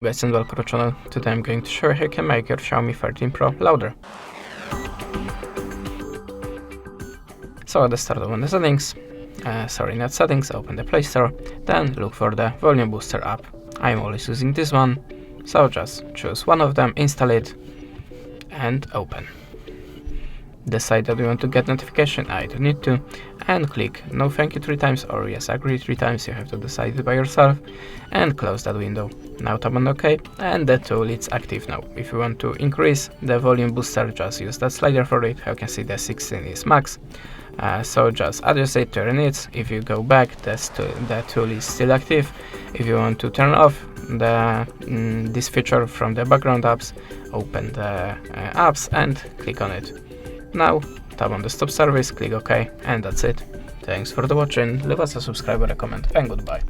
Guys, and welcome to the channel. Today I'm going to show you how you can make your Xiaomi 13 Pro louder. So at the start, open the settings, not settings, open the Play Store, then look for the volume booster app. I'm always using this one, so just choose one of them, install it, and open. Decide that you want to get notification, I don't need to, and click no thank you 3 times or yes agree 3 times, you have to decide it by yourself, and close that window. Now tap on OK, and the tool is active now. If you want to increase the volume booster, just use that slider for it. You can see the 16 is max, so just adjust it to your needs. If you go back, the tool is still active. If you want to turn off this feature from the background apps, open the apps and click on it. Now tap on the stop service, click OK, and that's it. Thanks for the watching, leave us a subscribe or a comment, and goodbye.